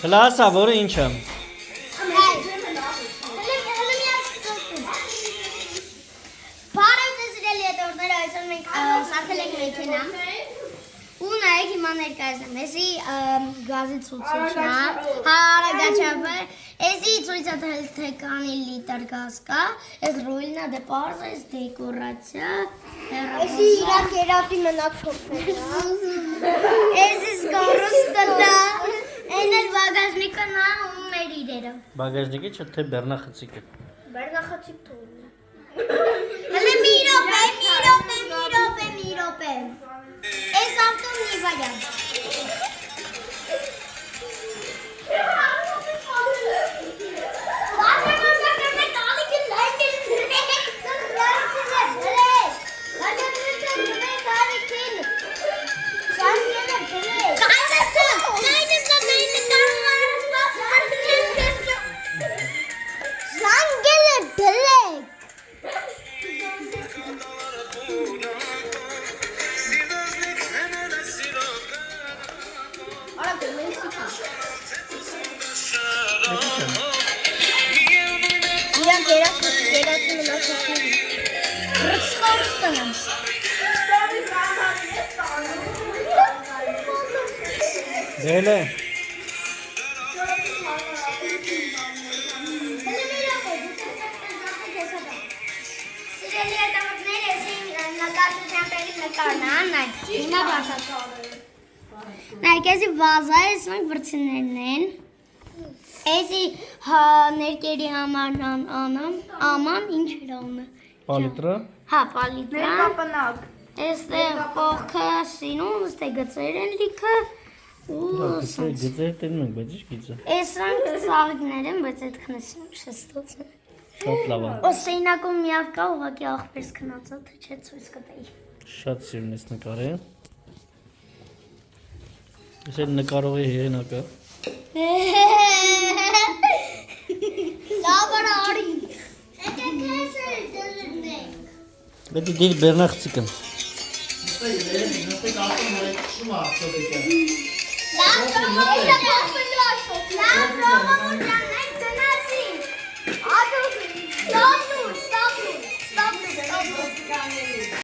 Հլասա, որը ինչ է։ Բարև ձեզ սիրելի հետևորդներ, այսօր մենք սարքել ենք մեքենա ու նայեք հիմա ներկայացնեմ, էսի գազի ցուցիչն է, հարագաչապը, էսի ցույցը թե քանի լիտր գազ կա, էս ռոլն է, դե պարզ է, էս դեկորացիա, Էսի իրան կերատի մնաք փոքրել, էսի սկորուստը դա, այն էլ բագաժնիկը նա ու մեր իրերը։ Բագաժնիկի չէ թե բեռնախցիկը։ բեռնախցիկ թողնի։ Հələ մի րոպե։ Էս ավտոն նիվայա։ Իրան կերացի մնաք փոքրել։ Ռսկորստն եմ։ Դել է։ Սիրելի հետևորդներ, էսի նկարչության տեղի նկարն է, նայք, հիմա բացատրեմ։ Նայք, էսի վազա է, ես մենք վրցիներն են։ Էսի ներկերի համար աման, ինչ էր անը։ Պալիտրը։ Հա, պալիտրան։ Ներկապնակ։ Էստեղ պողքը սինում, ստեղ գծեր են լիքը ու սենց։ Գծեր տեն մենք, բայց ինչ գիծը։ Էսրանք ծաղիկներ են, բայց այդ քնեսին շեստոցն է։ Շատ լավ է։ Օսեյնակում միավ կա, ուղղակի աղբերս քնածա, թե չէ ցույց կտայի։ Շատ սիրուն ես նկարը։ Ես էլ նկարողի հեղինակը։ Լավ արի։ Եկեք քեզ դերնենք։ Պետք է բեռնախցիկը։ Լավ,